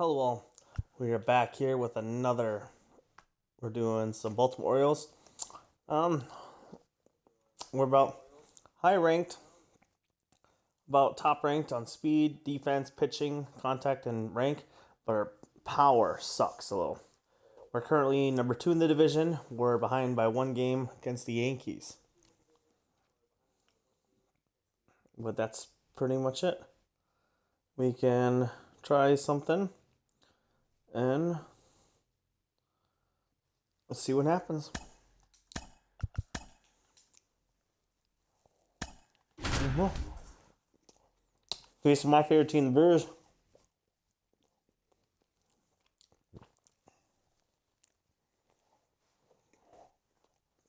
Hello, all. We are back here with another. We're doing some Baltimore Orioles. We're about high ranked, about top ranked on speed, defense, pitching, contact, and rank, but our power sucks a little. We're currently number 2 in the division. We're behind by 1 game against the Yankees. But that's pretty much it. We can try something and let's see what happens. Facing my favorite team, the Brewers.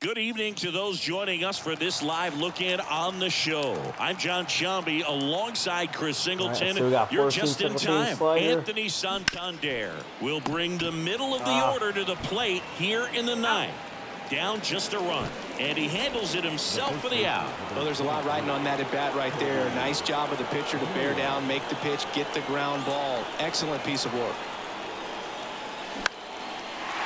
Good evening to those joining us for this live look-in on the show. I'm John Sciambi alongside Chris Singleton. Right, so you're just in time. Anthony Santander will bring the middle of the order to the plate here in the ninth. Down just a run, and he handles it himself for the out. Well, there's a lot riding on that at bat right there. Nice job of the pitcher to bear down, make the pitch, get the ground ball. Excellent piece of work.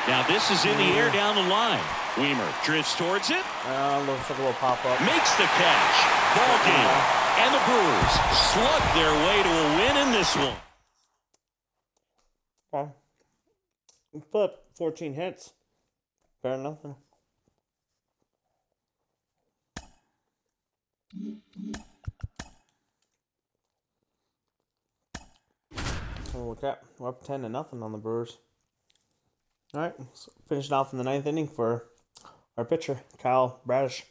Now this is in the air down the line. Weimer drifts towards it. Looks like a little pop-up. Makes the catch. Ball game. And the Brewers slug their way to a win in this one. Okay. Put 14 hits. Fair enough. Look at, we're up 10-0 on the Brewers. All right, so finishing off in the 9th inning for our pitcher, Kyle Bradish.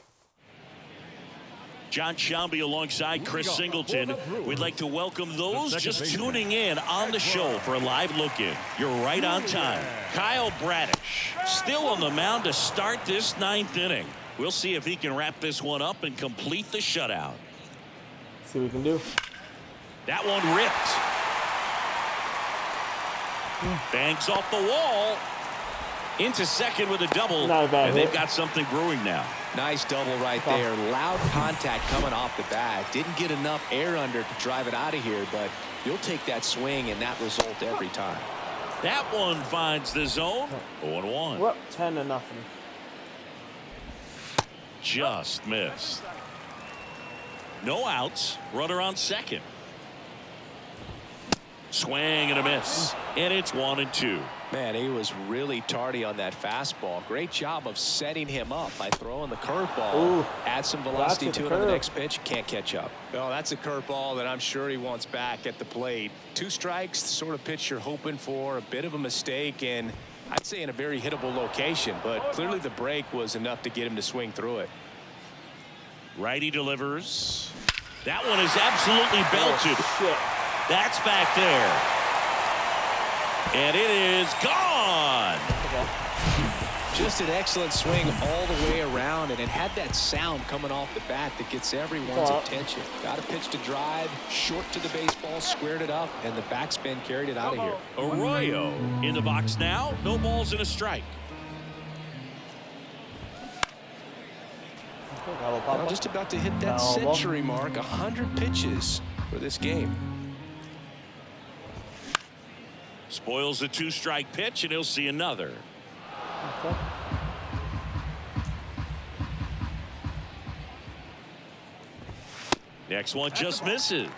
John Sciambi alongside Chris Singleton. We'd like to welcome those just tuning in on the show for a live look-in. You're right on time. Kyle Bradish still on the mound to start this 9th inning. We'll see if he can wrap this one up and complete the shutout. See what we can do. That one ripped. Bangs off the wall. Into second with a double, Not a bad and hit. they've got something brewing now. Nice double right there. Loud contact coming off the bat. Didn't get enough air under to drive it out of here, but you'll take that swing and that result every time. That one finds the zone. 0-1. We're up 10-0. Just missed. No outs. Runner on second. Swing and a miss. And it's 1-2. Man, he was really tardy on that fastball. Great job of setting him up by throwing the curveball. Add some velocity to it on the next pitch. Can't catch up. Oh, that's a curveball that I'm sure he wants back at the plate. 2 strikes, the sort of pitch you're hoping for. A bit of a mistake, and I'd say in a very hittable location. But clearly the break was enough to get him to swing through it. Righty delivers. That one is absolutely belted. That's back there. And it is gone. Just an excellent swing all the way around, and it had that sound coming off the bat that gets everyone's attention. Got a pitch to drive, short to the baseball, squared it up, and the backspin carried it out of here. Arroyo in the box now. No balls and a strike. Well, just about to hit that century mark. 100 pitches for this game. Spoils a 2-strike pitch, and he'll see another. Okay. Next one just misses.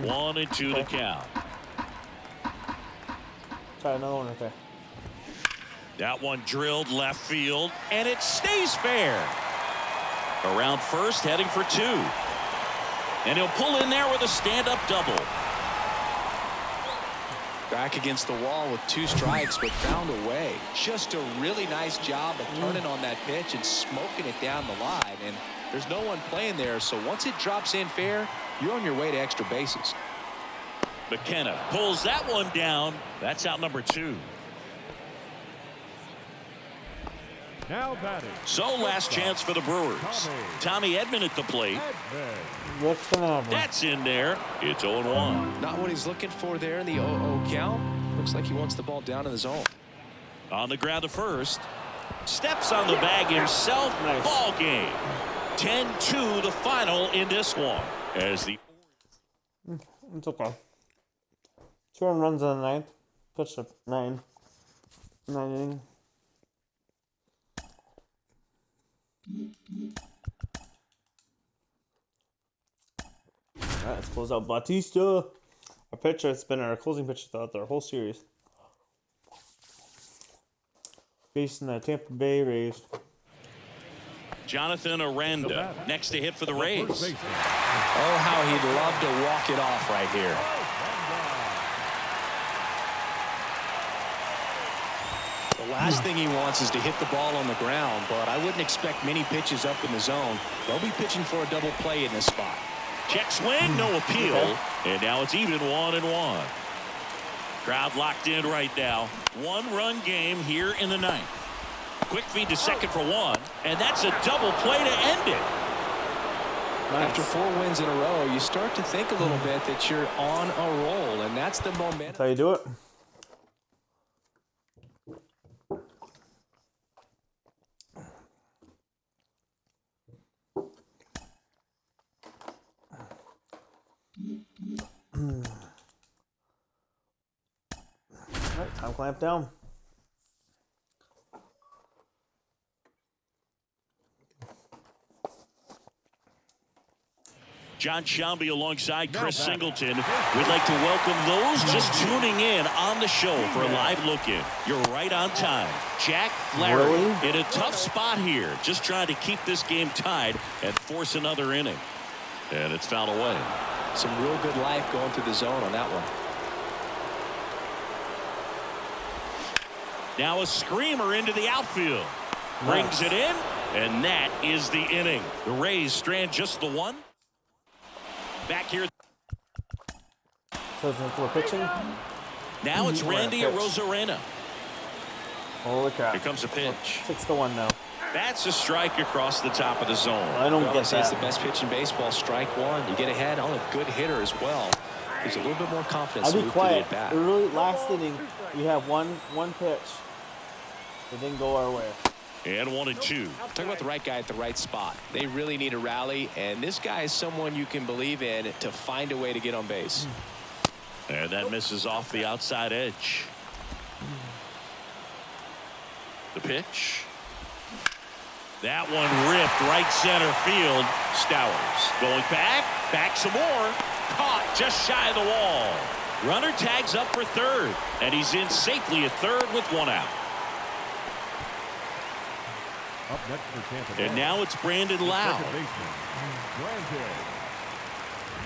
1-2 to count. Try another one right there. That one drilled left field, and it stays fair. Around first, heading for 2. And he'll pull in there with a stand-up double. Back against the wall with 2 strikes, but found a way. Just a really nice job of turning on that pitch and smoking it down the line. And there's no one playing there, so once it drops in fair, you're on your way to extra bases. McKenna pulls that one down. That's out number 2. Now batting. So last chance for the Brewers. Tommy Edman at the plate. What's gonna happen? That's in there. It's 0-1. Not what he's looking for there in the 0-0 count. Looks like he wants the ball down in the zone. On the ground to first. Steps on the bag himself. Nice. Ball game. 10-2 the final in this one. As the It's okay. 2 runs in the 9th. Pitched a 9 inning. All right, let's close out Bautista. Our pitcher, it's been our closing pitcher throughout the whole series. Facing the Tampa Bay Rays. Jonathan Aranda next to hit for the Rays. Oh, how he'd love to walk it off right here. The last thing he wants is to hit the ball on the ground, but I wouldn't expect many pitches up in the zone. They'll be pitching for a double play in this spot. Check swing, no appeal, and now it's even 1-1. Crowd locked in right now. 1-run game here in the ninth. Quick feed to second for one, and that's a double play to end it. Nice. After 4 wins in a row, you start to think a little bit that you're on a roll, and that's the momentum. That's how you do it. All right, time clamp down. John Shambi alongside Chris Singleton. We'd like to welcome those just tuning in on the show for a live look-in. You're right on time. Jack Flaherty in a tough spot here, just trying to keep this game tied and force another inning. And it's fouled away. Some real good life going through the zone on that one. Now a screamer into the outfield. Brings it in, and that is the inning. The Rays strand just the one. Back here. So we're pitching. Now it's Randy Arozarena. Holy crap. Here comes a pitch. 6-1 now. That's a strike across the top of the zone. I don't get It's the that. best pitch in baseball. Strike one. You get ahead on a good hitter as well. There's a little bit more confidence. I'll be to move to the quiet. at-bat. Really, last inning, we have one pitch. It didn't go our way. And 1-2. Talk about the right guy at the right spot. They really need a rally, and this guy is someone you can believe in to find a way to get on base. And that misses off the outside edge. The pitch. That one ripped right center field. Stowers going back some more. Caught just shy of the wall. Runner tags up for third, and he's in safely at third with one out. Up next for Tampa Bay. And now it's Brandon Lowe. Second baseman, Brandon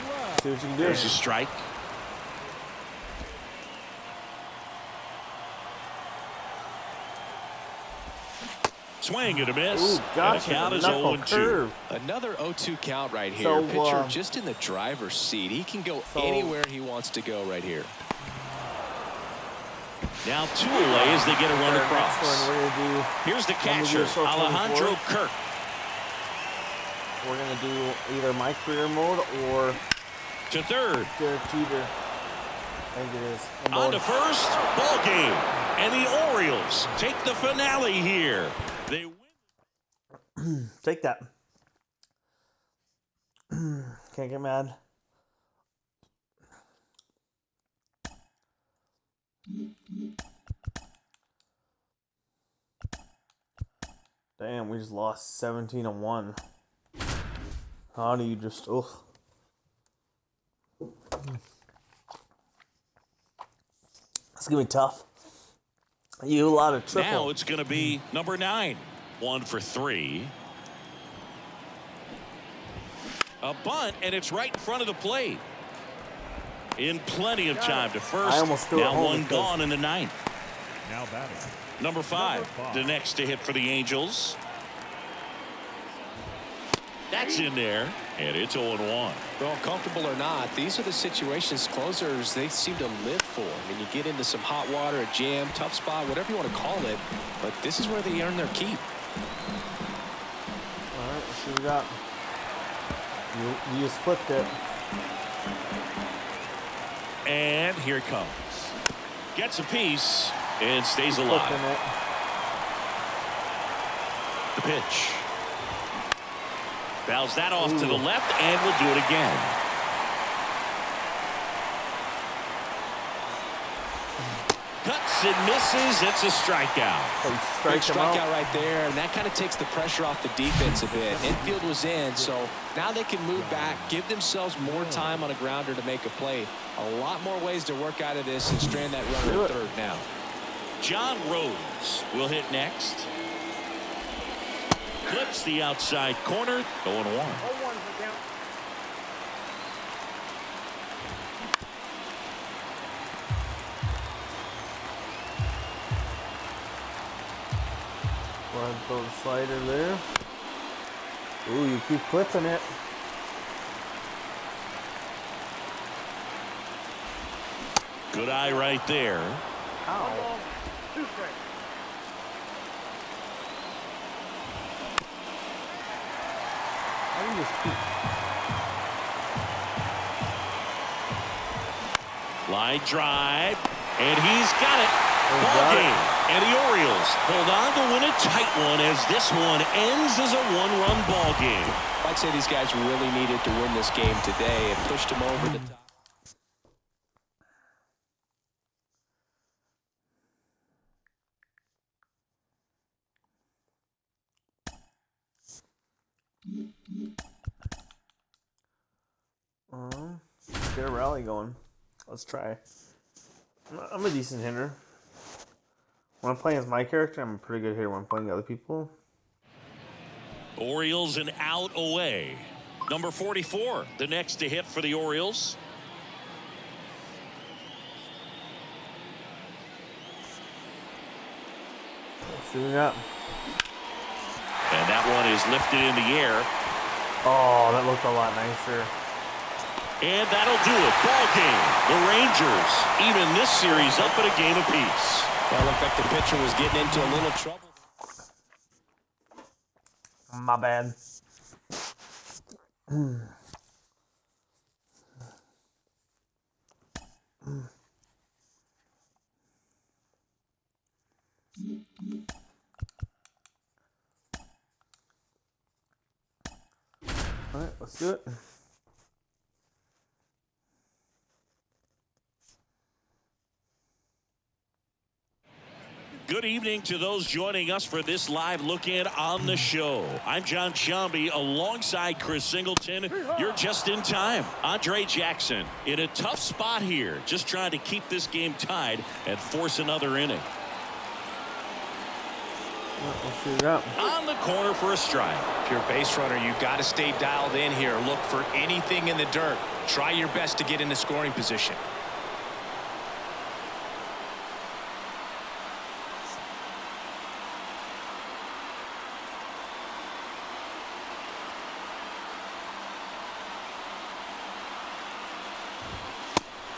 Lowe. See what you can do. There's a strike. Swing and a miss. Ooh, gotcha. And the count is Knuckle 0-2. curve. Another 0-2 count right here. So, Pitcher just in the driver's seat. He can go so- anywhere he wants to go right here. Now 2 away as they get a run Next across. one, we're gonna Here's the gonna do catcher, a short Alejandro 24. Kirk. we're gonna do either my career mode or To third. Derek Jeter. I think it is. On to first. Ball game. And the Orioles take the finale here. They win. Take that. Can't get mad. Damn, we just lost 17-1. How do you just It's gonna be tough. You a lot of triple. Now it's going to be number 9. 1 for 3. A bunt, and it's right in front of the plate. In plenty of time to first. I almost threw it now home one because- gone in the 9th. Now batting. Number 5, the next to hit for the Angels. That's in there, and it's 0-1. Well, comfortable or not, these are the situations closers they seem to live for. I mean, you get into some hot water, a jam, tough spot, whatever you want to call it, but this is where they earn their keep. All right, let's see what we got. You just flipped it. And here it comes. Gets a piece and stays Flipping alive. it. The pitch. Fouls that off to the left, and we'll do it again. Cuts and misses. It's a strikeout. Big strikeout right there, and that kind of takes the pressure off the defense a bit. Infield was in, so now they can move back, give themselves more time on a grounder to make a play. A lot more ways to work out of this and strand that runner at third now. John Rhodes will hit next. Clips the outside corner. 0-1. Throw the slider there. Ooh, you keep clipping it. Good eye right there. Ow. How do you just keep... Line drive, and he's got it. Ball game. And the Orioles hold on to win a tight one as this one ends as a one-run ball game. I'd say these guys really needed to win this game today and pushed them over the top. Get a rally going. Let's try. I'm a decent hitter. When I'm playing as my character, I'm a pretty good hitter when I'm playing other people. Orioles an out away. Number 44, the next to hit for the Orioles. Let's see what we got. And that one is lifted in the air. Oh, that looked a lot nicer. And that'll do it. Ball game. The Rangers even this series up at a game apiece. Well, it looked like the pitcher was getting into a little trouble. My bad. All right, let's do it. Good evening to those joining us for this live look-in on the show. I'm John Sciambi alongside Chris Singleton. You're just in time. Andre Jackson in a tough spot here, just trying to keep this game tied and force another inning. Let's see what we got. On the corner for a strike. If you're a base runner, you've got to stay dialed in here. Look for anything in the dirt. Try your best to get into scoring position.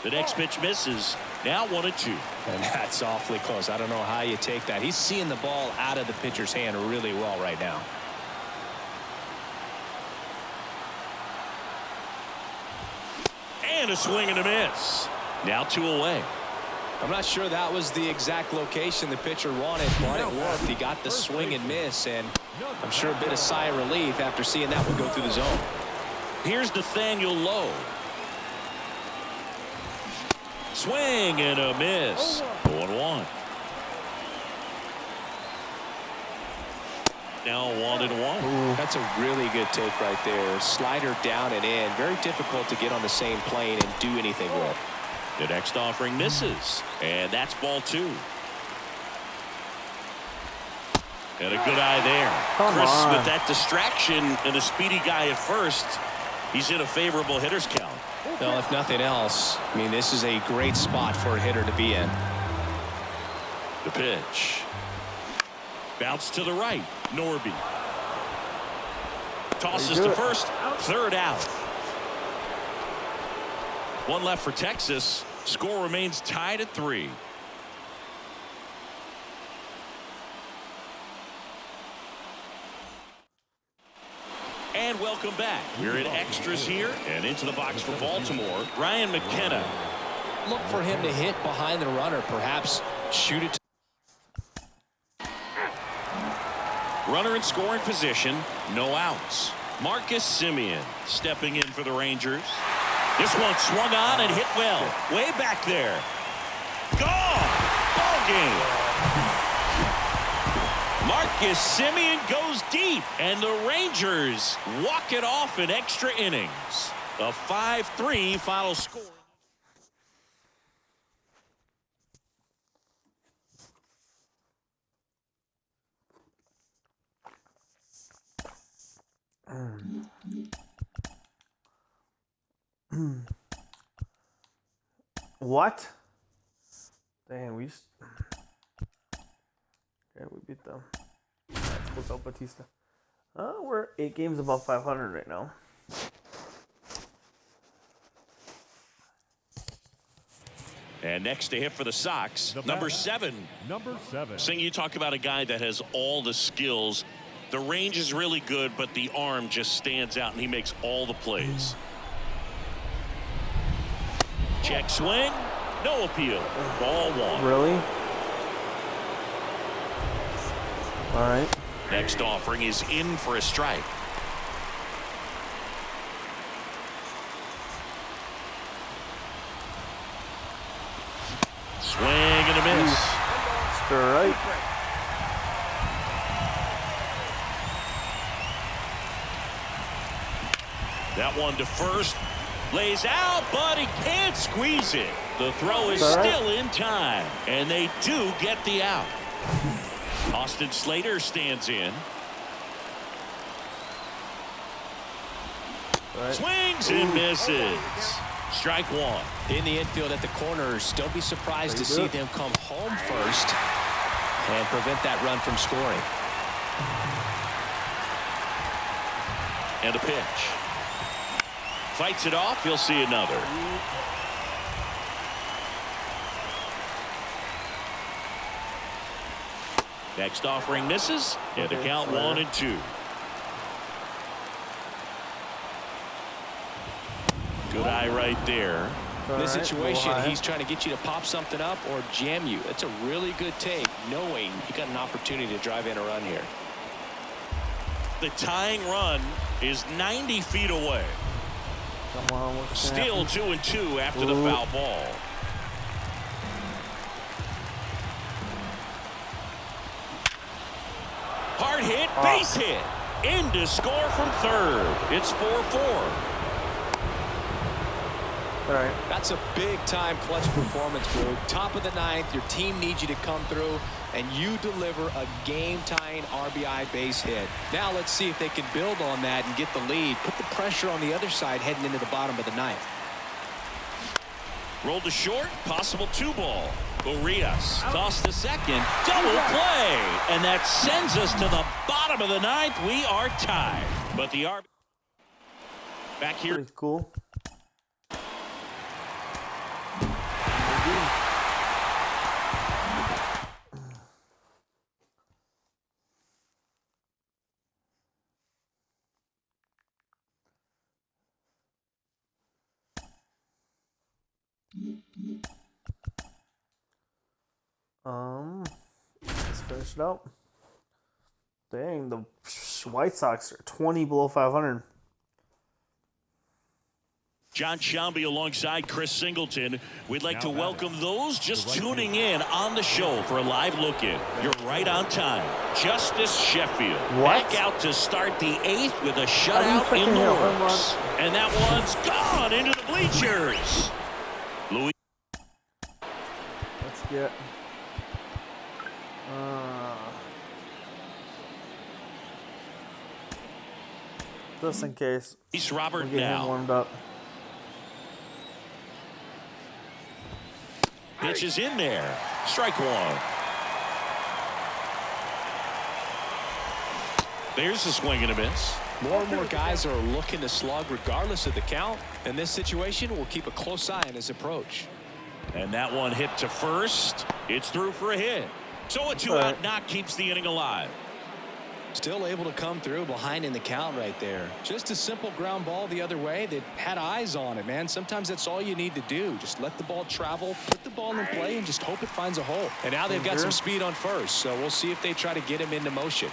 The next pitch misses. Now 1-2. And that's awfully close. I don't know how you take that. He's seeing the ball out of the pitcher's hand really well right now. And a swing and a miss. Now 2 away. I'm not sure that was the exact location the pitcher wanted, but it worked. He got the swing and miss, and I'm sure a bit of sigh of relief after seeing that one go through the zone. Here's Nathaniel Lowe. Swing and a miss. 0-1. Now 1-1. That's a really good take right there. Slider down and in. Very difficult to get on the same plane and do anything with. The next offering misses. And that's ball 2. And a good eye there. Chris with that distraction and a speedy guy at first. He's in a favorable hitter's count. Well, if nothing else, I mean, this is a great spot for a hitter to be in. The pitch. Bounce to the right. Norby. Tosses to first. Third out. One left for Texas. Score remains tied at 3. And welcome back. We're in extras here and into the box for Baltimore. Ryan McKenna. Look for him to hit behind the runner, perhaps shoot it. Runner in scoring position, no outs. Marcus Semien stepping in for the Rangers. This one swung on and hit well. Way back there. Gone! game. Marcus Semien goes deep, and the Rangers walk it off in extra innings. A 5-3 final score. What? Dang, we beat them. What's up, Batista? We're 8 games above 500 right now. And next to hit for the Sox, number 7. Number 7. Sing, you talk about a guy that has all the skills. The range is really good, but the arm just stands out, and he makes all the plays. Check swing. No appeal. Ball 1. Really? All right. Next offering is in for a strike. Swing and a miss. Strike. That one to first. Lays out, but he can't squeeze it. The throw is All right. still in time, and they do get the out. Austin Slater stands in. All right. Swings and misses. Strike 1. In the infield at the corners, don't be surprised to see them come home first and prevent that run from scoring. And a pitch. Fights it off. He'll see another. Next offering misses. And the count 1-2. Good eye right there. In this situation, he's trying to get you to pop something up or jam you. That's a really good take, knowing you got an opportunity to drive in a run here. The tying run is 90 feet away. Come on, what's Still 2-2 after the foul ball. Hard hit, base hit. In to score from third. It's 4-4. All right. That's a big-time clutch performance, Boog. Top of the 9th, your team needs you to come through, and you deliver a game-tying RBI base hit. Now let's see if they can build on that and get the lead. Put the pressure on the other side heading into the bottom of the 9th. Rolled to short, possible 2-ball. Urias tossed to second, double play, and that sends us to the bottom of the 9th. We are tied, but the RBI back here. Pretty cool. Let's finish it up. Dang, the White Sox are 20 below 500. John Sciambi alongside Chris Singleton. We'd like to welcome those just tuning in on the show for a live look-in. You're right on time. Justice Sheffield back out to start the 8th with a shutout in the works. And that one's gone into the bleachers. Louis. Let's get... just in case. He's Robert we'll get him now. warmed up. Pitch is in there. Strike 1. There's the swing and a miss. More and more guys are looking to slug regardless of the count. In this situation, we'll keep a close eye on his approach. And that one hit to first. It's through for a hit. So a 2-out knock keeps the inning alive. Still able to come through behind in the count right there. Just a simple ground ball the other way that had eyes on it, man. Sometimes that's all you need to do. Just let the ball travel, put the ball in play, and just hope it finds a hole. And now they've got some speed on first, so we'll see if they try to get him into motion.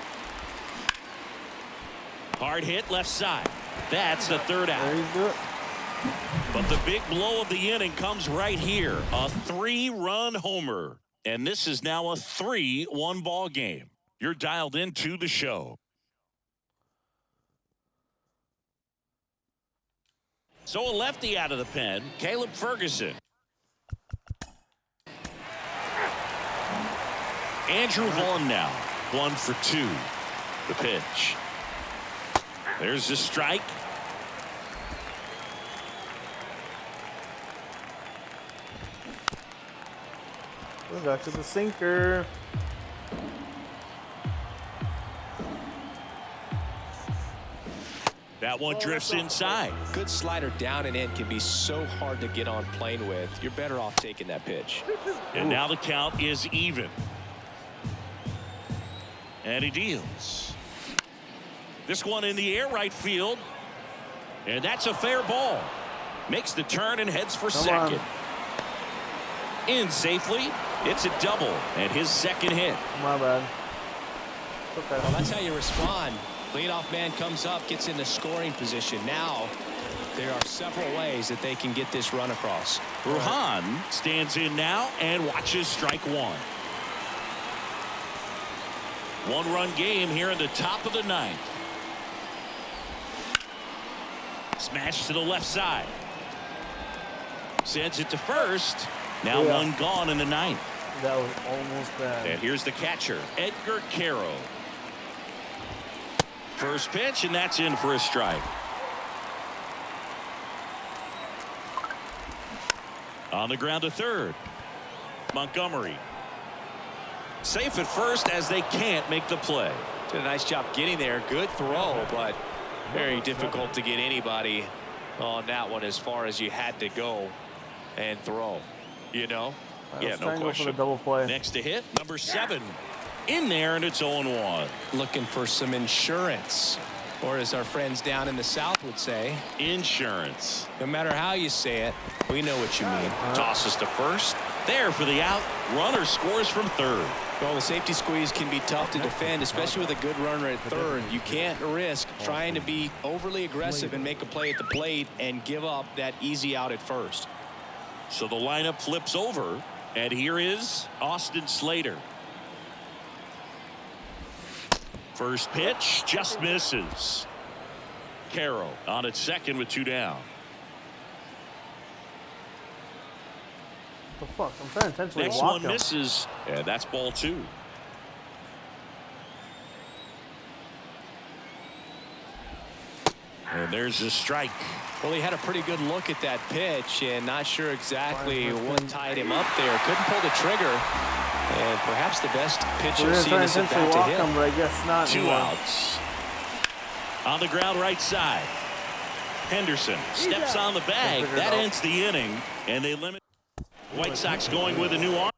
Hard hit left side. That's the 3rd out. There you do it. But the big blow of the inning comes right here. A 3-run homer. And this is now a 3-1 ball game. You're dialed into the show. So a lefty out of the pen, Caleb Ferguson. Andrew Vaughn now, 1 for 2. The pitch. There's the strike. Goes back to the sinker. That one drifts inside. Good slider down and in can be so hard to get on plane with. You're better off taking that pitch. And now the count is even. And he deals. This one in the air right field. And that's a fair ball. Makes the turn and heads for second. In safely. It's a double and his second hit. My bad. Okay. Well, that's how you respond. Leadoff man comes up, gets into scoring position. Now there are several ways that they can get this run across. Ruhan stands in now and watches strike one. 1-run game here in the top of the ninth. Smash to the left side. Sends it to first. Now one gone in the ninth. That was almost bad. And here's the catcher, Edgar Caro. First pitch, and that's in for a strike. On the ground to third. Montgomery. Safe at first as they can't make the play. Did a nice job getting there. Good throw, but very difficult to get anybody on that one as far as you had to go and throw. You know? Yeah, no For the question. double play. Next to hit, number 7. In there, and it's 0-1. Looking for some insurance, or as our friends down in the South would say, Insurance. no matter how you say it, we know what you mean. Tosses to first. There for the out. Runner scores from third. Well, the safety squeeze can be tough to defend, especially with a good runner at third. You can't risk trying to be overly aggressive and make a play at the plate and give up that easy out at first. So the lineup flips over, and here is Austin Slater. First pitch just misses. Caro on at second with 2 down. What the fuck? I'm trying to intentionally Next walk one him. misses, and that's ball 2. And there's the strike. Well, he had a pretty good look at that pitch and not sure exactly what tied him up there. Couldn't pull the trigger. And perhaps the best pitch We're you've gonna seen try to this at intentionally bat to walk him. him, but I guess not. 2 anymore. outs. On the ground right side. Henderson steps on the bag. That ends the inning, and they limit. White Sox going with a new arm.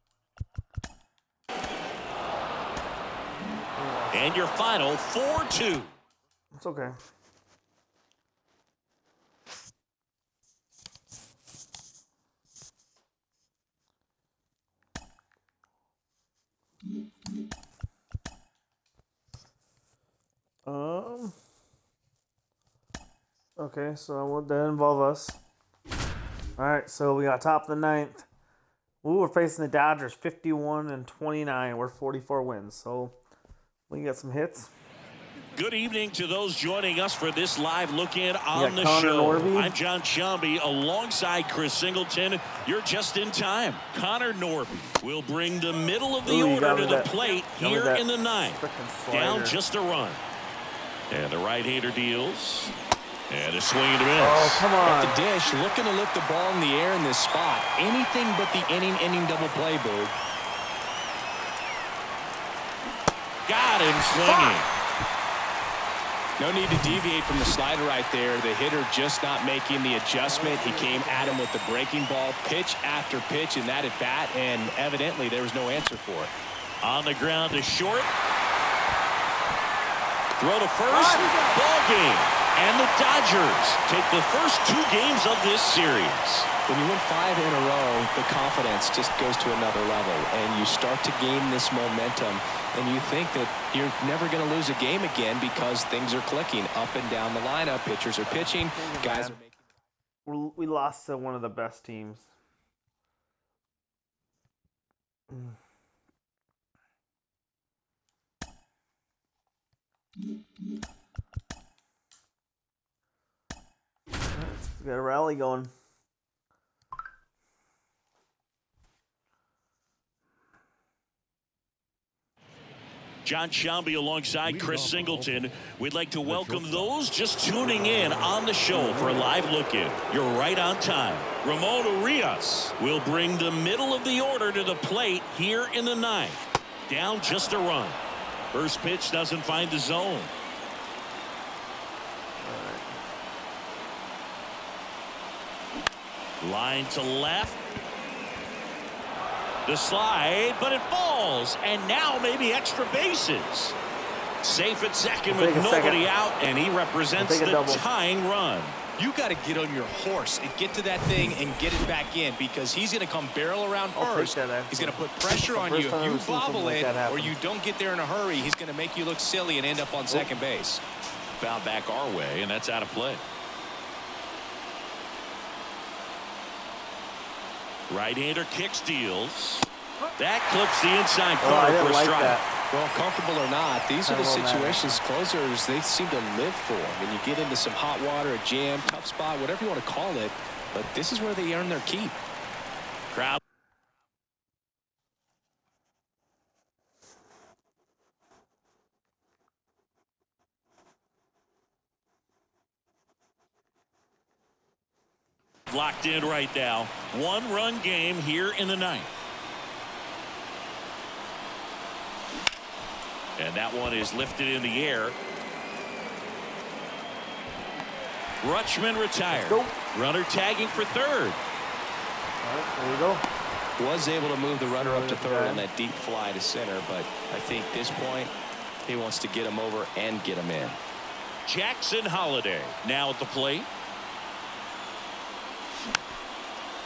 And your final 4-2. It's okay. Okay, so what that involve us? All right, so we got top of the ninth. We're facing the Dodgers, 51-29. We're 44 wins, so we got some hits. Good evening to those joining us for this live look-in on the Connor show. Norby. I'm John Sciambi alongside Chris Singleton. You're just in time. Connor Norby will bring the middle of the order to the plate here in the ninth. Down just a run. And the right-hander deals. And a swing and a miss. Oh, come on. At the dish, looking to lift the ball in the air in this spot. Anything but the inning double play, Boog. Got him swinging. No need to deviate from the slider right there. The hitter just not making the adjustment. He came at him with the breaking ball, pitch after pitch in that at bat, and evidently there was no answer for it. On the ground to short. Throw to first. Ball game. And the Dodgers take the first 2 games of this series. When you win 5 in a row, the confidence just goes to another level, and you start to gain this momentum, and you think that you're never going to lose a game again because things are clicking up and down the lineup. Pitchers are pitching. Guys are making. We lost to one of the best teams. Let's get a rally going. John Shambi alongside Chris Singleton. We'd like to welcome those just tuning in on the show for a live look-in. You're right on time. Ramon Urias will bring the middle of the order to the plate here in the ninth. Down just a run. First pitch doesn't find the zone. Line to left. The slide, but it falls, and now maybe extra bases. Safe at second with nobody out, and he represents the tying run. You got to get on your horse and get to that thing and get it back in, because he's going to come barrel around first. He's going to put pressure on you. If you bobble it or you don't get there in a hurry, he's going to make you look silly and end up on second base. Foul back our way, and that's out of play. Right-hander kick steals. That clips the inside corner for a strike. That. Well, comfortable or not, these are the situations closers they seem to live for. When you get into some hot water, a jam, tough spot, whatever you want to call it, but this is where they earn their keep. Crowd. Locked in right now. One-run game here in the ninth. And that one is lifted in the air. Rutschman retired. Runner tagging for third. All right, there you go. Was able to move the runner up to third on that deep fly to center, but I think at this point he wants to get him over and get him in. Jackson Holiday now at the plate.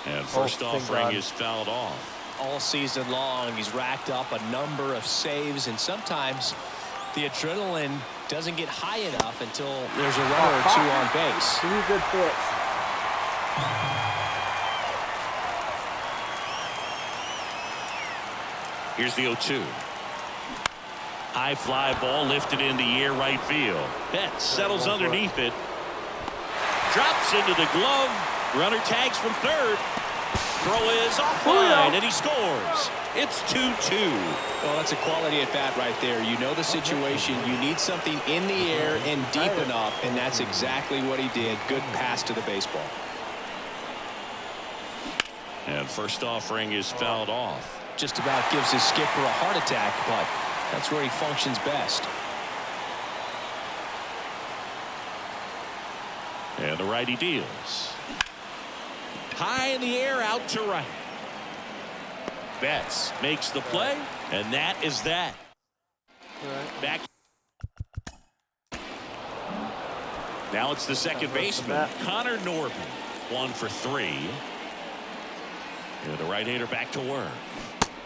And first offering is fouled off. All season long, he's racked up a number of saves, and sometimes the adrenaline doesn't get high enough until there's a runner or two on base. Good pitch. Here's the 0-2. High fly ball lifted in the air right field. Betts settles underneath it. Drops into the glove. Runner tags from third. Throw is offline, and he scores. It's 2-2. Well, that's a quality at bat right there. You know the situation. You need something in the air and deep enough, and that's exactly what he did. Good pass to the baseball. And first offering is fouled off. Just about gives his skipper a heart attack, but that's where he functions best. And the righty deals. High in the air, out to right. Betts makes the play, and that is that. Back. Now it's the second baseman, Connor Norby. 1 for 3. And the right-hander back to work.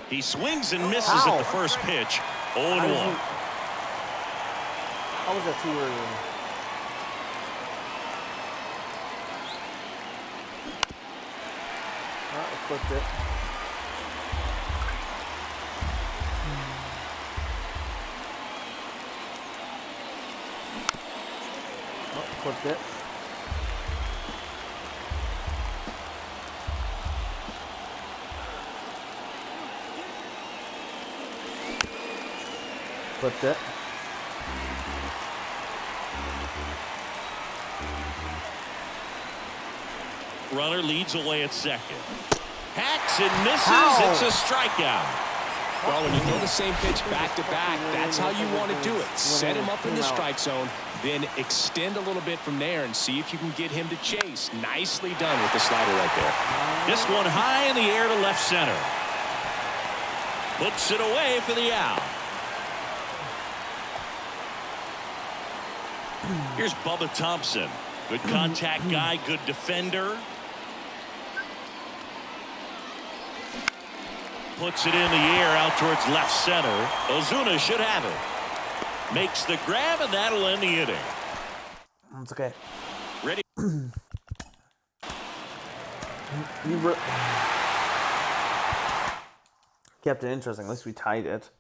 He swings and misses at the first pitch. 0-1. How was that too early? Flipped it. Flipped it. Flipped it. Runner leads away at second. Hacks and misses. It's a strikeout. Well, when you throw the same pitch back-to-back, that's how you want to do it. Set him up in the strike zone, then extend a little bit from there and see if you can get him to chase. Nicely done with the slider right there. This one high in the air to left center. Puts it away for the out. Here's Bubba Thompson. Good contact guy, good defender. Puts it in the air out towards left center. Ozuna should have it. Makes the grab, and that'll end the inning. It's okay. Ready? Kept it interesting. At least we tied it.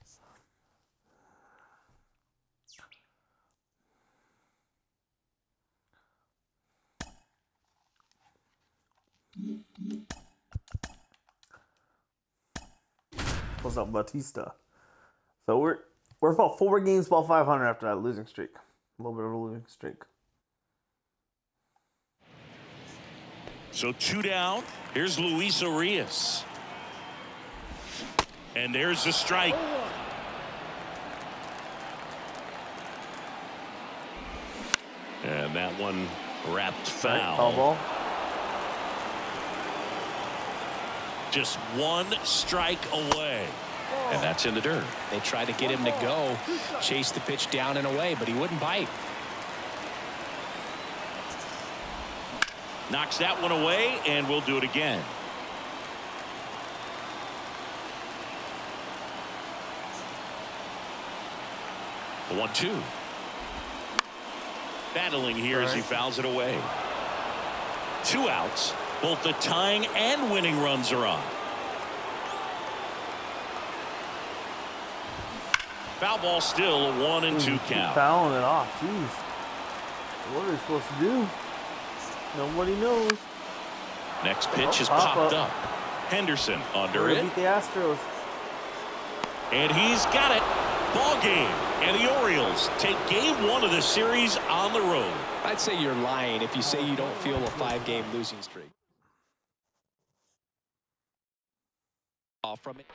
Close out Batista. So we're about 4 games above 500 after that losing streak. A little bit of a losing streak. So 2 down. Here's Luis Arias. And there's the strike. And that one wrapped foul. Foul ball. Just 1 strike away. And that's in the dirt. They tried to get him to go, chase the pitch down and away, but he wouldn't bite. Knocks that one away, and we'll do it again. The 1-2. Battling here as he fouls it away. 2 outs. Both the tying and winning runs are on. Foul ball still, a 1-2 count. Fouling it off. Jeez. What are they supposed to do? Nobody knows. Next pitch is popped up. Henderson under it. Beat the Astros. And he's got it. Ball game. And the Orioles take game 1 of the series on the road. I'd say you're lying if you say you don't feel a 5-game losing streak. Off from it.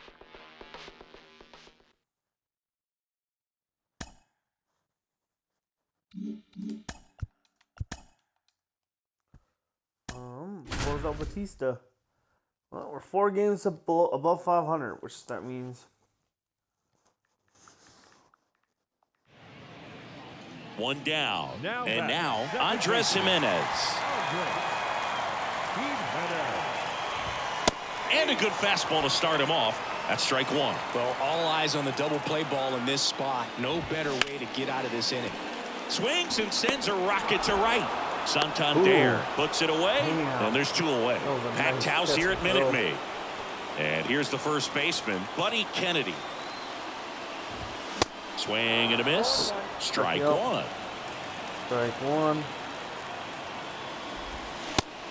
Close out Batista. Well, we're 4 games above 500, which that means 1 down. Now and back. now Second Andres baseman. Jimenez. And a good fastball to start him off. That's strike 1. Well, all eyes on the double play ball in this spot. No better way to get out of this inning. Swings and sends a rocket to right. Santander puts it away, and there's 2 away. Packed nice house here at catch. Minute Maid. And here's the first baseman, Buddy Kennedy. Swing and a miss. Strike 1. strike 1.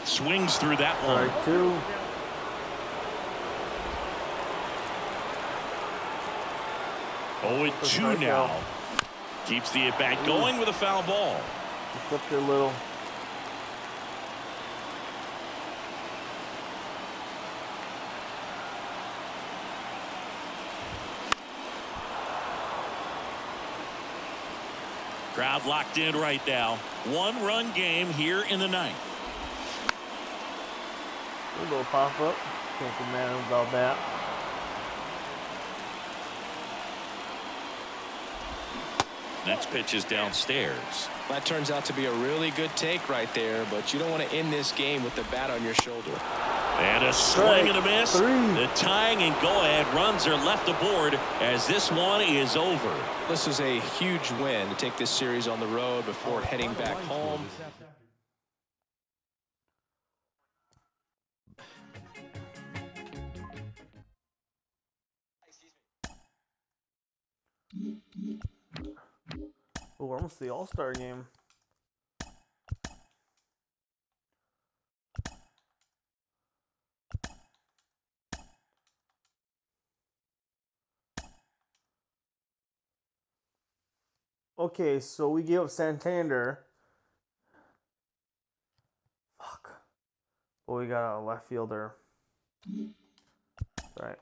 Swings through that one. Strike 2. Oh, and 2 now. Keeps the at-bat going with a foul ball. Flipped it a little. Crowd locked in right now. 1-run game here in the 9th. A little pop up. Can't be mad about that. Next pitch is downstairs. That turns out to be a really good take right there, but you don't want to end this game with the bat on your shoulder. And a swing and a miss. 3. The tying and go-ahead runs are left aboard as this one is over. This is a huge win to take this series on the road before heading back home. Oh, we're almost to the All-Star game. Okay, so we gave up Santander. Fuck. But we got a left fielder. Right.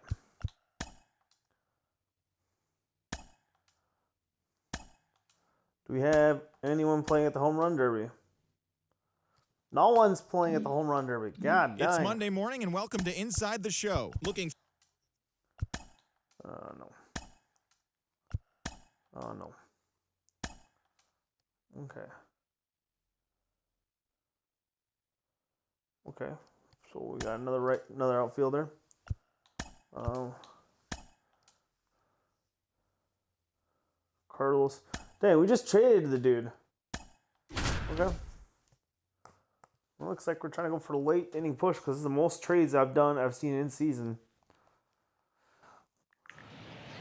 Do we have anyone playing at the Home Run Derby? No one's playing at the Home Run Derby. God dang. It's Monday morning and welcome to Inside the Show. Looking. No. Oh, no. Okay. Okay. So we got another outfielder. Carlos. Dang, we just traded the dude. Okay. Well, looks like we're trying to go for the late inning push because this is the most trades I've seen in season.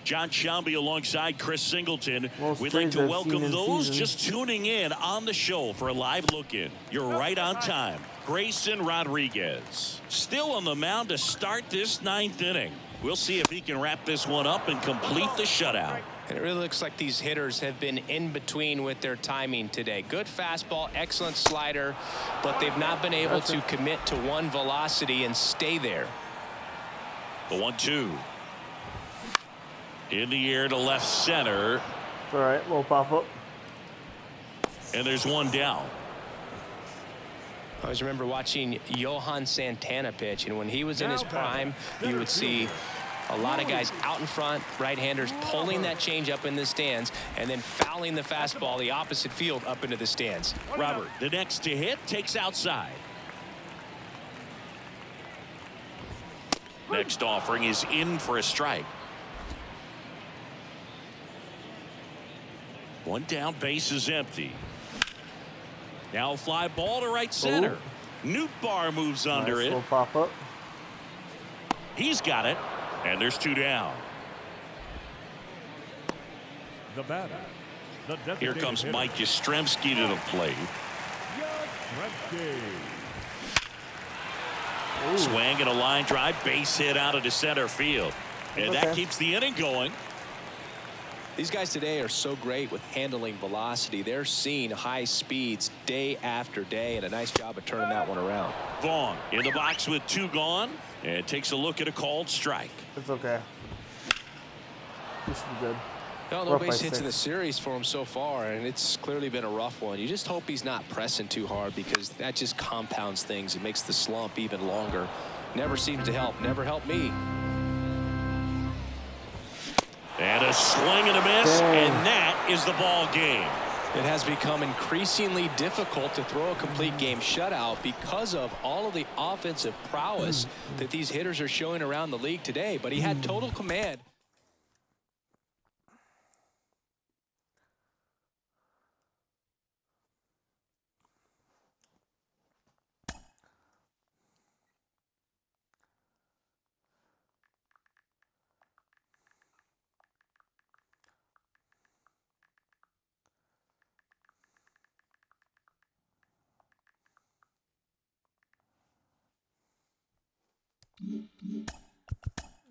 John Shambi alongside Chris Singleton. Most We'd like trades to I've welcome seen in those season. just tuning in on the show for a live look-in. You're right on time. Grayson Rodriguez still on the mound to start this 9th inning. We'll see if he can wrap this one up and complete the shutout. And it really looks like these hitters have been in between with their timing today. Good fastball, excellent slider, but they've not been able to commit to one velocity and stay there. The 1-2. In the air to left center. All right, little pop up. And there's one down. I always remember watching Johan Santana pitch, and when he was in his prime, you would see a lot of guys out in front, right-handers pulling that change up in the stands and then fouling the fastball the opposite field up into the stands. Robert, the next to hit, takes outside. Next offering is in for a strike. One down, base is empty. Now a fly ball to right center. Nootbaar moves under it. Little pop up. He's got it. And there's 2 down. The batter. The Here designated comes hitter, Mike Yastrzemski to the plate. Yastrzemski. Swing and a line drive, base hit out into center field. And that keeps the inning going. These guys today are so great with handling velocity. They're seeing high speeds day after day, and a nice job of turning that one around. Vaughn in the box with 2 gone and takes a look at a called strike. It's okay. This should be good. No base hits in the series for him so far, and it's clearly been a rough one. You just hope he's not pressing too hard, because that just compounds things. It makes the slump even longer. Never seems to help. Never helped me. And a swing and a miss, and that is the ball game. It has become increasingly difficult to throw a complete game shutout because of all of the offensive prowess that these hitters are showing around the league today. But he had total command.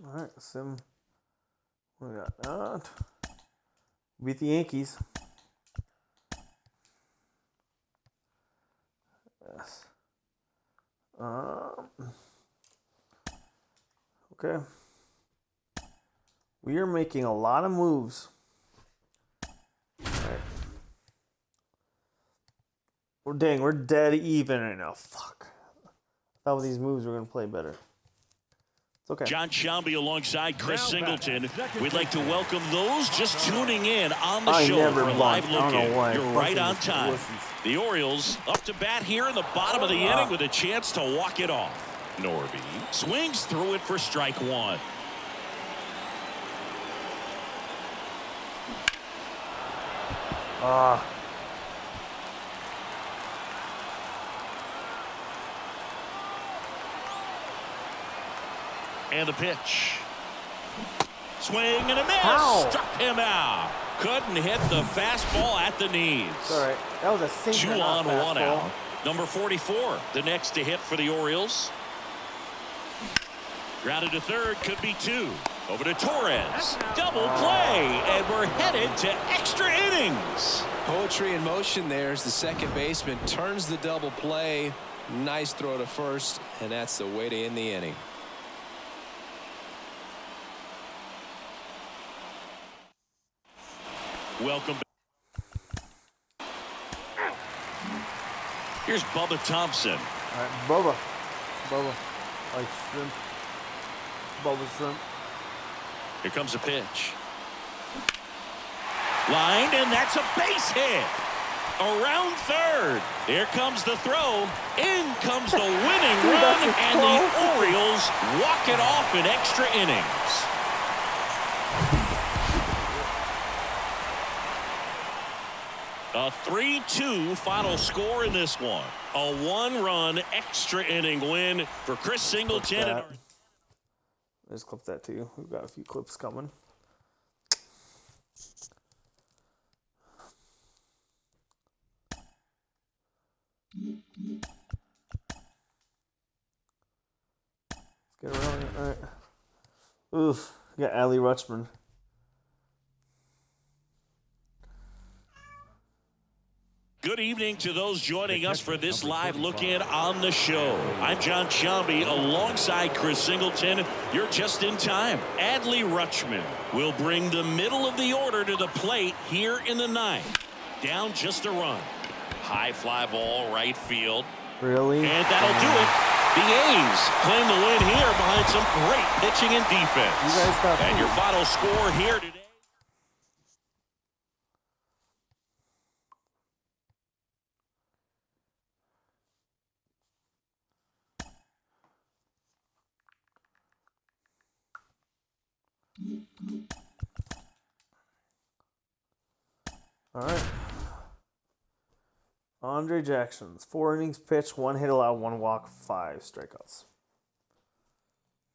All right, Sim. We got that. Beat the Yankees. Yes. Okay. We are making a lot of moves. All right. We're dead even right now. Fuck. I thought with these moves we're gonna play better. It's okay. John Shelby alongside Chris Singleton. We'd like to welcome those just tuning in on the show for a live look-in. You're right on time. The Orioles up to bat here in the bottom of the inning with a chance to walk it off. Norby swings through it for strike 1. And the pitch. Swing and a miss. Ow. Struck him out. Couldn't hit the fastball at the knees. All right. That was a sinker, 2 not on, 1 fastball. out. Number 44, the next to hit for the Orioles. Grounded to third, could be 2. Over to Torres. Double play, and we're headed to extra innings. Poetry in motion there as the second baseman turns the double play. Nice throw to first, and that's the way to end the inning. Welcome back. Here's Bubba Thompson. All right, Bubba. Like shrimp. Bubba shrimp. Here comes a pitch. Lined, and that's a base hit. Around third. Here comes the throw. In comes the winning run, and the Orioles walk it off in extra innings. A 3-2 final score in this one. A 1-run extra inning win for Chris Singleton. Just clip that too. We've got a few clips coming. Oof. We got Adley Rutschman. Good evening to those joining us for this live look-in on the show. I'm John Sciambi alongside Chris Singleton. You're just in time. Adley Rutschman will bring the middle of the order to the plate here in the ninth. Down just a run. High fly ball, right field. Really? And that'll do it. The A's claim the win here behind some great pitching and defense. You guys got and your final score here today. All right. Andre Jackson's 4 innings pitched, 1 hit allowed, 1 walk, 5 strikeouts.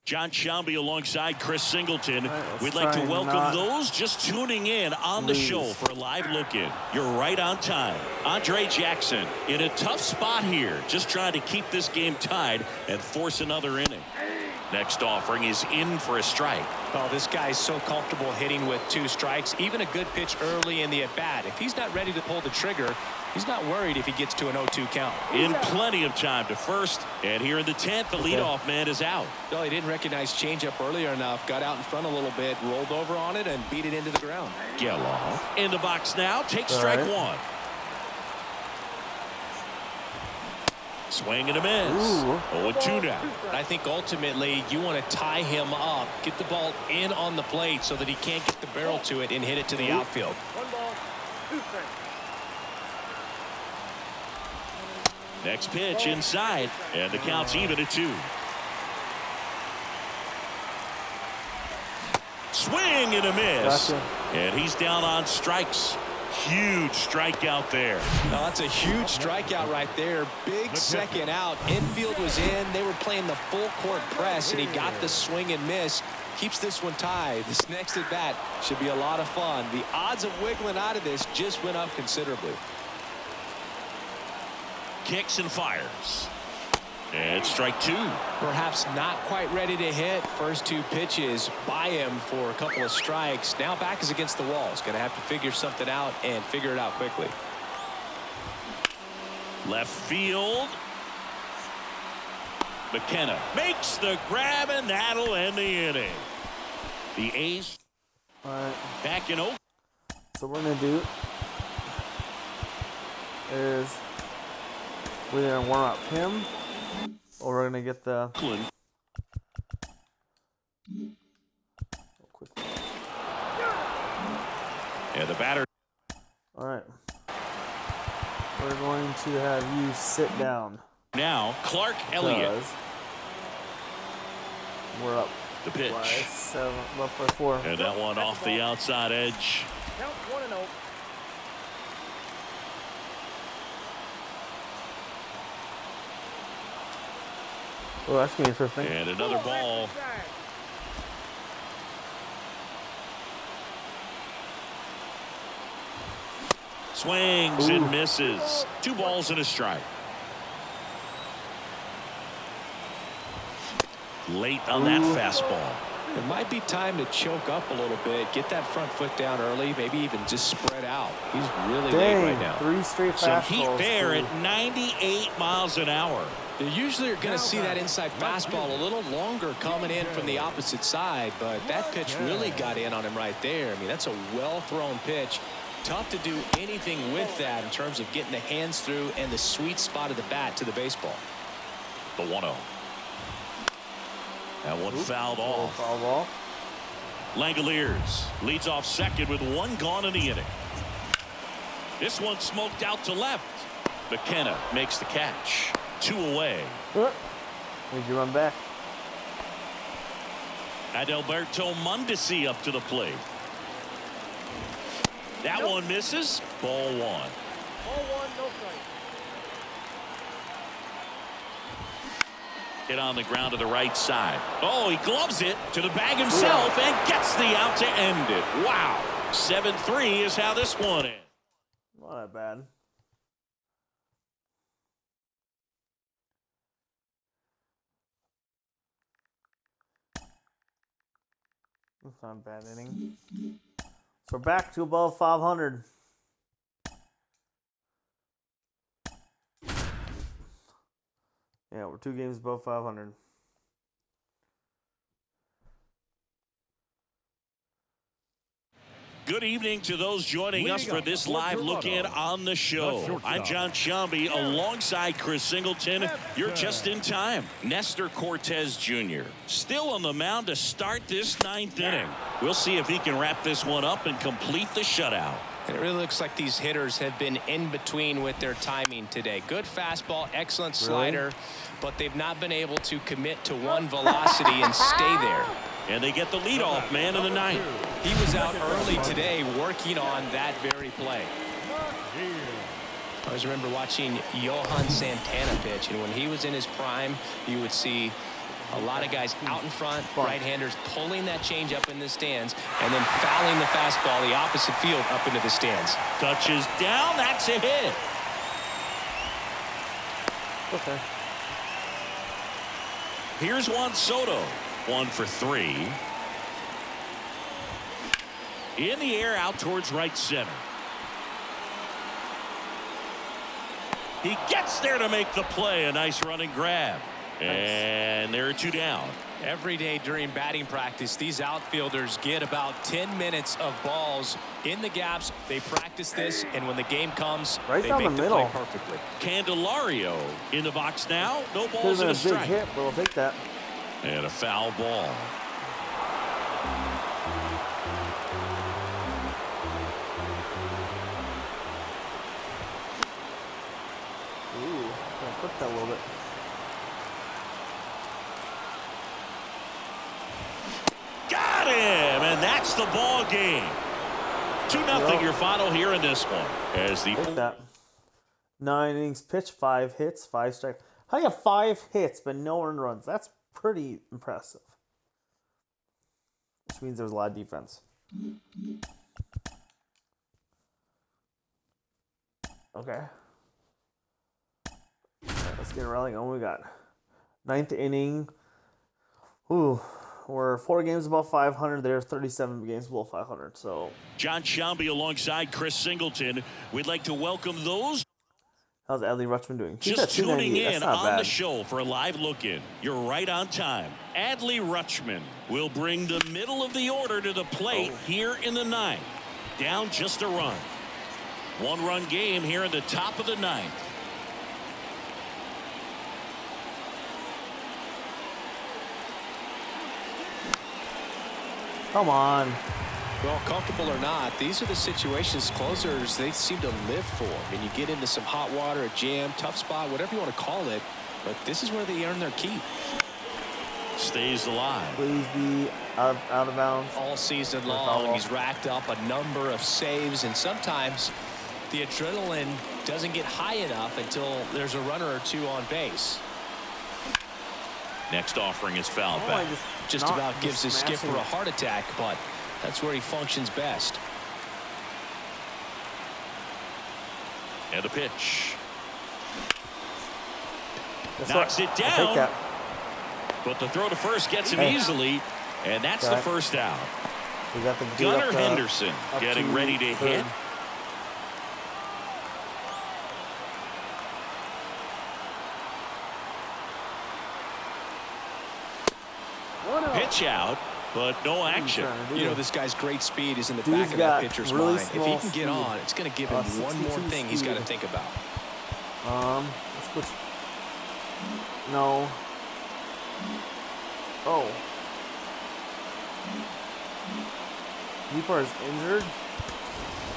John Sciambi alongside Chris Singleton. Right, we'd like to try welcome not those just tuning in on the show for a live look-in. You're right on time. Andre Jackson in a tough spot here, just trying to keep this game tied and force another inning. Next offering is in for a strike. Oh, this guy's so comfortable hitting with 2 strikes. Even a good pitch early in the at-bat. If he's not ready to pull the trigger, he's not worried if he gets to an 0-2 count. In plenty of time to first. And here in the 10th, the leadoff man is out. Well, he didn't recognize changeup earlier enough. Got out in front a little bit, rolled over on it, and beat it into the ground. Geloff in the box now. Takes strike 1. Swing and a miss. 0-2 now. I think ultimately you want to tie him up, get the ball in on the plate so that he can't get the barrel to it and hit it to the outfield. 1 ball, 2 strikes. Next pitch inside, and the count's even at 2. Swing and a miss. Gotcha. And he's down on strikes. Huge strikeout there. Now, that's a huge strikeout right there. Big second out. Infield was in. They were playing the full court press, and he got the swing and miss. Keeps this one tied. This next at bat should be a lot of fun. The odds of wiggling out of this just went up considerably. Kicks and fires. And strike 2. Perhaps not quite ready to hit. First 2 pitches by him for a couple of strikes. Now back is against the wall. He's going to have to figure something out and figure it out quickly. Left field. McKenna makes the grab, and that'll end the inning. The A's All right. back in Oakland. So what we're going to do is we're going to warm up him, or we're going to get the And the batter. All right. We're going to have you sit down. Now Clark Elliott. because We're up The pitch. by 7, up by 4. And that one off the outside edge. Count 1-0. Oh, that's going to be interesting. And another ball. Swings and misses. 2 balls and a strike. Late on that fastball. It might be time to choke up a little bit, get that front foot down early, maybe even just spread out. He's really late right now. 3 straight Some fastballs. heat there too. at 98 miles an hour. They usually are going to see that inside fastball a little longer coming in from the opposite side, but that pitch really got in on him right there. I mean, that's a well-thrown pitch. Tough to do anything with that in terms of getting the hands through and the sweet spot of the bat to the baseball. The 1-0. That one fouled off. Foul ball. Langoliers leads off second with 1 gone in the inning. This one smoked out to left. McKenna makes the catch. 2 away. Need you run back. Adalberto Mondesi up to the plate. That one misses. Ball 1. Ball 1, no strike. Hit on the ground to the right side. Oh, he gloves it to the bag himself and gets the out to end it. Wow. 7-3 is how this one ends. Not that bad. That's not a bad inning. So we're back to above 500. Yeah, we're 2 games above 500. Good evening to those joining us for this live look-in on the show. I'm John Sciambi alongside Chris Singleton. You're just in time. Nestor Cortez Jr. still on the mound to start this 9th inning. We'll see if he can wrap this one up and complete the shutout. It really looks like these hitters have been in between with their timing today. Good fastball, excellent slider, but they've not been able to commit to one velocity and stay there. And they get the leadoff man in the 9th. He was out early today working on that very play. I always remember watching Johan Santana pitch, and when he was in his prime, you would see a lot of guys out in front, right-handers pulling that change up in the stands, and then fouling the fastball the opposite field up into the stands. Touches down, that's a hit. Okay. Here's Juan Soto. 1 for 3. In the air out towards right center. He gets there to make the play. A nice running grab. And there are 2 down. Every day during batting practice, these outfielders get about 10 minutes of balls in the gaps. They practice this, and when the game comes, Right they down make the the play middle. perfectly. Candelario in the box now. No Could have balls been and a a big strike. hit, but we'll take that. And a foul ball. Ooh, gonna put that a little bit. Got him, and that's the ball game. 2-0 your final here in this one. As the Take that. 9 innings pitched, 5 hits, 5 strikes. How do you have 5 hits but no earned runs? That's pretty impressive. Which means there was a lot of defense. Okay. Alright, let's get rolling on what we got. 9th inning. Ooh, we're 4 games above 500. There's 37 games below 500. So John Sciambi alongside Chris Singleton. We'd like to welcome those how's Adley Rutschman doing? He's just at tuning 298. in That's not on bad. the show for a live look-in. You're right on time. Adley Rutschman will bring the middle of the order to the plate here in the 9th. Down just a run. 1-run game here in the top of the 9th. Come on. Well, comfortable or not, these are the situations closers they seem to live for. I mean, you get into some hot water, a jam, tough spot, whatever you want to call it, but this is where they earn their keep. Stays alive. Please be out of bounds. All season long, he's racked up a number of saves, and sometimes the adrenaline doesn't get high enough until there's a runner or 2 on base. Next offering is fouled back. Just about gives his skipper a heart attack, but that's where he functions best. And a pitch. Knocks it down. But the throw to first gets him easily, and that's the first out. We got the Gunnar Henderson getting ready to hit. Pitch out, but no action. You know, this guy's great speed is in the Dude's back of that got pitcher's really mind. If he small can get speed. on, it's going to give him one more 62 thing he's got to speed. think about. Let's put. No. Oh. Deeper is injured.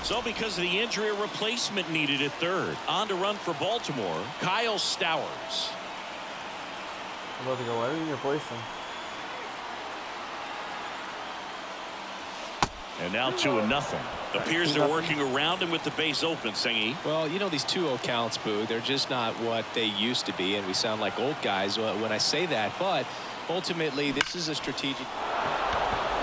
So because of the injury, a replacement needed at third. On to run for Baltimore, Kyle Stowers. I'm about to go. Why did you replace him? And now 2-0. Appears they're working around him with the base open, Singy. Well, you know, these 2-0 counts, Boo, they're just not what they used to be, and we sound like old guys when I say that, but ultimately this is a strategic.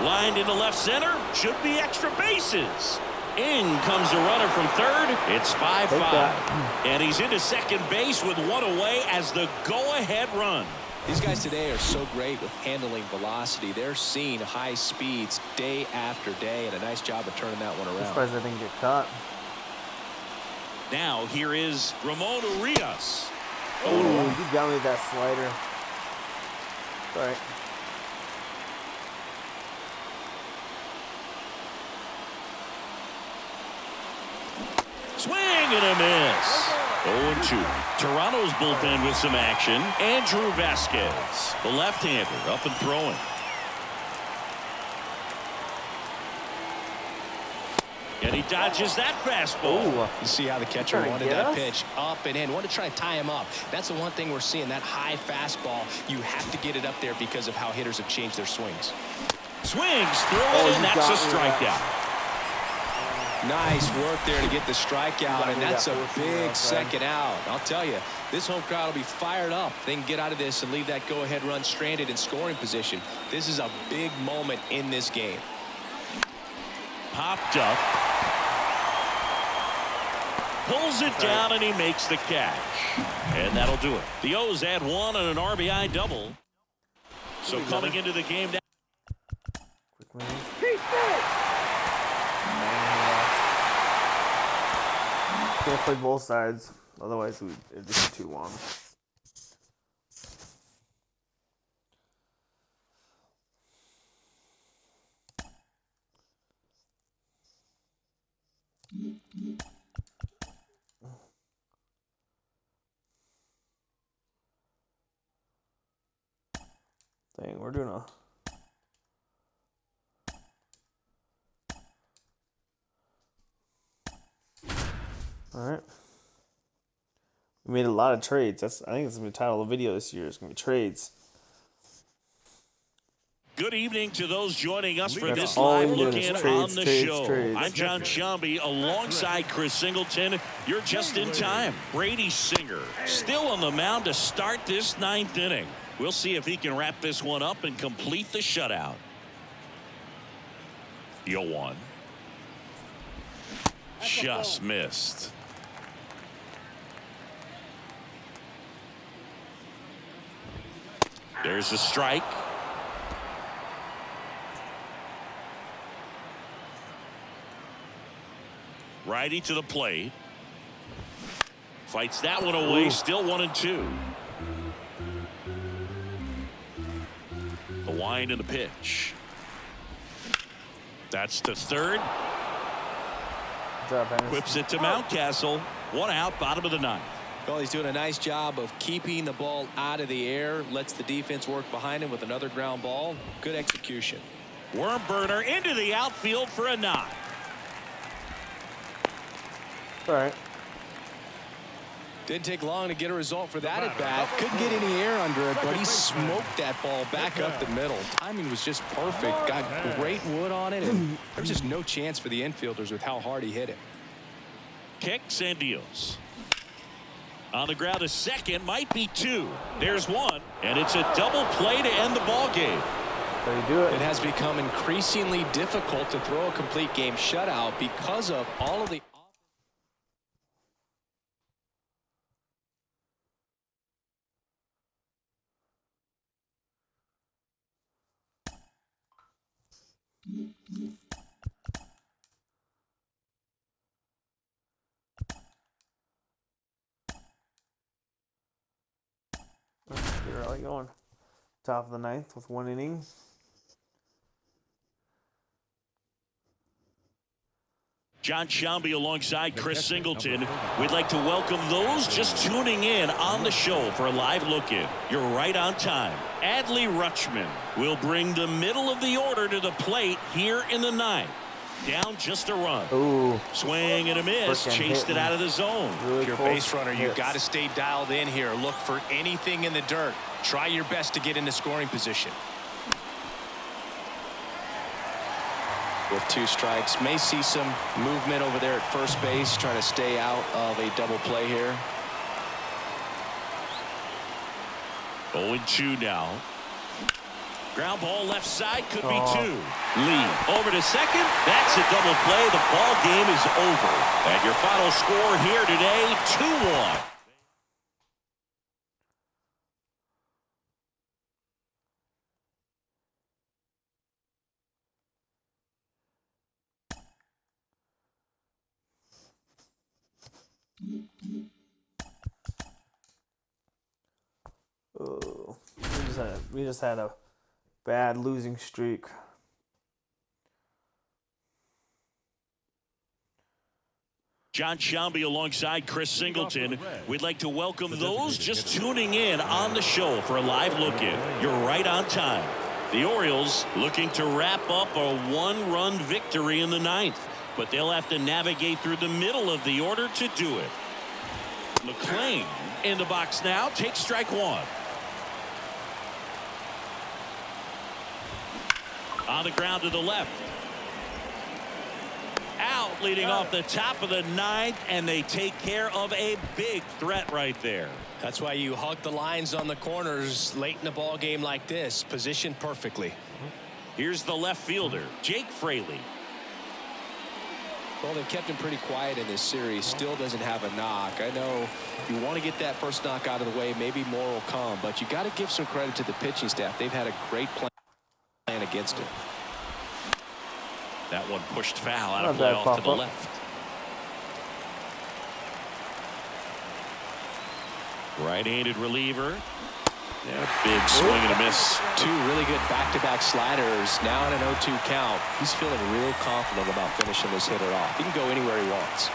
Lined into left center, should be extra bases. In comes the runner from third. It's 5-5. And he's into second base with 1 away as the go-ahead run. These guys today are so great with handling velocity. They're seeing high speeds day after day, and a nice job of turning that one I'm around. surprised I didn't get caught. Now here is Ramon Urias. Oh, you got me that slider. All right. Swing and a miss. 0-2. Toronto's bullpen with some action. Andrew Vasquez, the left-hander, up and throwing. And he dodges that fastball. Ooh. You see how the catcher Trying to wanted get that us? pitch up and in. Wanted to try to tie him up. That's the one thing we're seeing, that high fastball. You have to get it up there because of how hitters have changed their swings. Swings through it, and that's a strikeout. Nice work there to get the strikeout, and that's a big outside. second out. I'll tell you, this home crowd will be fired up. They can get out of this and leave that go-ahead run stranded in scoring position. This is a big moment in this game. Popped up. Pulls it down, and he makes the catch. And that'll do it. The O's add one on an RBI double. So coming into the game now. Quick move. Can't play both sides, otherwise it'd just be too long. Dang, we're doing a... All right. We made a lot of trades. I think it's gonna be the title of the video this year. It's gonna be trades. Good evening to those joining us for That's this all live we're doing look is in trades, on the trades, show. trades. I'm John Shambi alongside Chris Singleton. You're just in time. Brady Singer still on the mound to start this ninth inning. We'll see if he can wrap this one up and complete the shutout. 0-1. Just missed. There's a strike. Righty to the plate. Fights that one away. Still 1-2. The wind and the pitch. That's to third. Good job, Henry. Whips it to Mountcastle. One out, bottom of the ninth. Well, he's doing a nice job of keeping the ball out of the air. Lets the defense work behind him with another ground ball. Good execution. Worm burner into the outfield for a knock. All right. Didn't take long to get a result for that at bat. Couldn't get any air under it, but he smoked that ball back up the middle. Timing was just perfect. Got great wood on it, and there was just no chance for the infielders with how hard he hit it. Kicks and deals. On the ground, a second, might be two. There's one, and it's a double play to end the ball game. So you do it. It has become increasingly difficult to throw a complete game shutout because of all of the Get Raleigh going. Top of the ninth with 1 inning. John Shambi alongside Chris Singleton. We'd like to welcome those just tuning in on the show for a live look-in. You're right on time. Adley Rutschman will bring the middle of the order to the plate here in the ninth. Down just a run. Ooh. Swing and a miss. Frickin' Chased it hitting. out of the zone. Really If you're a close base runner, you hits. got to stay dialed in here. Look for anything in the dirt. Try your best to get into scoring position. With 2 strikes, may see some movement over there at first base, trying to stay out of a double play here. 0-2 now. Ground ball left side, could be two. Lee over to second. That's a double play. The ball game is over. And your final score here today, 2-1. Oh, we just had a bad losing streak. John Shelby alongside Chris Singleton. We'd like to welcome those just tuning in on the show for a live look-in. You're right on time. The Orioles looking to wrap up a one-run victory in the ninth, but they'll have to navigate through the middle of the order to do it. McClain in the box now, takes strike one. On the ground to the left. Out leading off the top of the ninth, and they take care of a big threat right there. That's why you hug the lines on the corners late in the ball game like this, positioned perfectly. Here's the left fielder, Jake Fraley. Well, they've kept him pretty quiet in this series. Still doesn't have a knock. I know you want to get that first knock out of the way. Maybe more will come, but you got to give some credit to the pitching staff. They've had a great plan against it. That one pushed foul out of play off to the left. Right-handed reliever. Yeah, big swing and a miss. Two really good back-to-back sliders. Now in an 0-2 count. He's feeling real confident about finishing this hitter off. He can go anywhere he wants.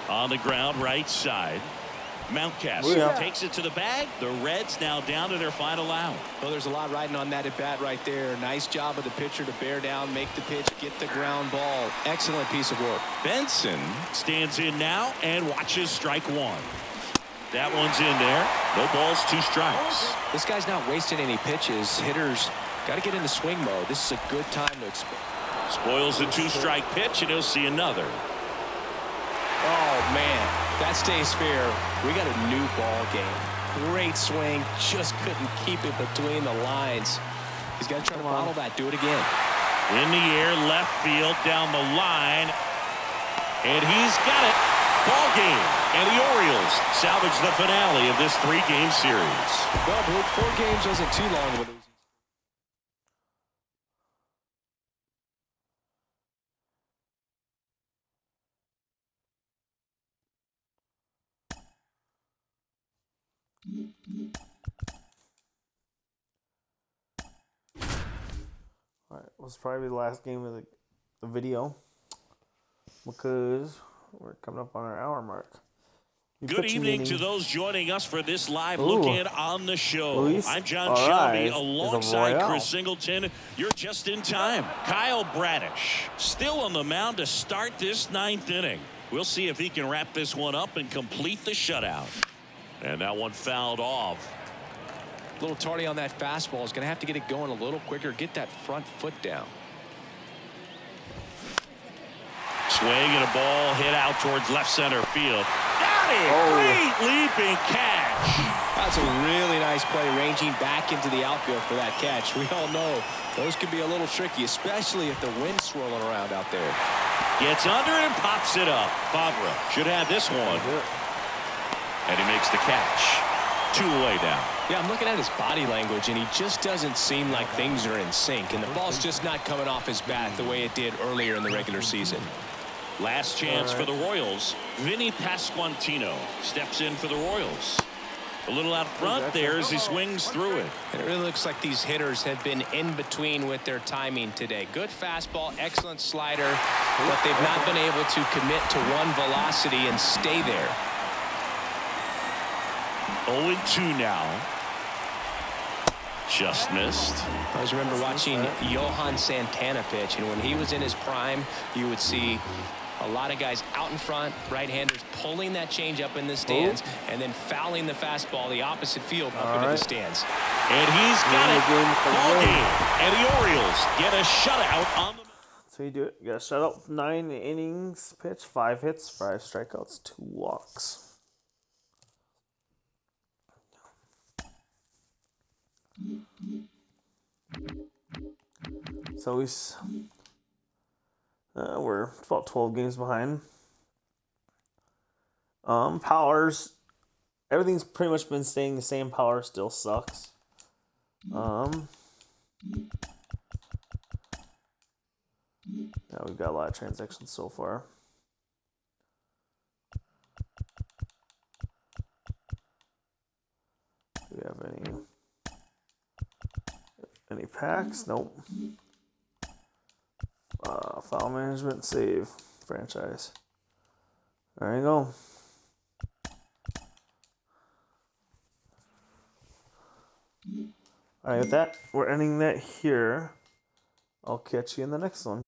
On the ground, right side. Mountcastle takes it to the bag. The Reds now down to their final out. Well, there's a lot riding on that at bat right there. Nice job of the pitcher to bear down, make the pitch, get the ground ball. Excellent piece of work. Benson stands in now and watches strike one. That one's in there. No balls, 2 strikes. This guy's not wasting any pitches. Hitters got to get into swing mode. This is a good time to expect. Spoils the 2-strike pitch, and he'll see another. Oh, man, that stays fair. We got a new ball game. Great swing, just couldn't keep it between the lines. He's got to try to bottle that. Do it again. In the air, left field, down the line. And he's got it. Ball game. And the Orioles salvage the finale of this 3-game series. Well, Blue, 4 games wasn't too long with it. Alright, was probably the last game of the video because we're coming up on our hour mark. Good evening to those joining us for this live look-in on the show. Luis I'm John Shelby Arraez alongside Chris Singleton. You're just in time. Kyle Bradish still on the mound to start this 9th inning. We'll see if he can wrap this one up and complete the shutout. And that one fouled off. A little tardy on that fastball. Is going to have to get it going a little quicker. Get that front foot down. Swing and a ball hit out towards left center field. Got it! Great leaping catch. That's a really nice play, ranging back into the outfield for that catch. We all know those can be a little tricky, especially if the wind's swirling around out there. Gets under and pops it up. Fabra should have this one. And he makes the catch. 2 away now. Yeah, I'm looking at his body language, and he just doesn't seem like things are in sync, and the ball's just not coming off his bat the way it did earlier in the regular season. Last chance for the Royals. Vinny Pasquantino steps in for the Royals. A little out front there as he swings through it. And it really looks like these hitters have been in between with their timing today. Good fastball, excellent slider, but they've not been able to commit to one velocity and stay there. 0-2 now. Just missed. I always remember watching Johan Santana pitch, and when he was in his prime, you would see a lot of guys out in front, right-handers pulling that change up in the stands, and then fouling the fastball the opposite field up into the stands. And he's got it. Ball game. And the Orioles get a shutout on the. So you do it. You got a shutout, 9 innings pitch, 5 hits, 5 strikeouts, 2 walks. So we're about 12 games behind. Powers, everything's pretty much been staying the same. Power still sucks. Yeah, we've got a lot of transactions so far. Do we have any packs? Nope. File management, save, franchise. There you go. Alright, with that, we're ending that here. I'll catch you in the next one.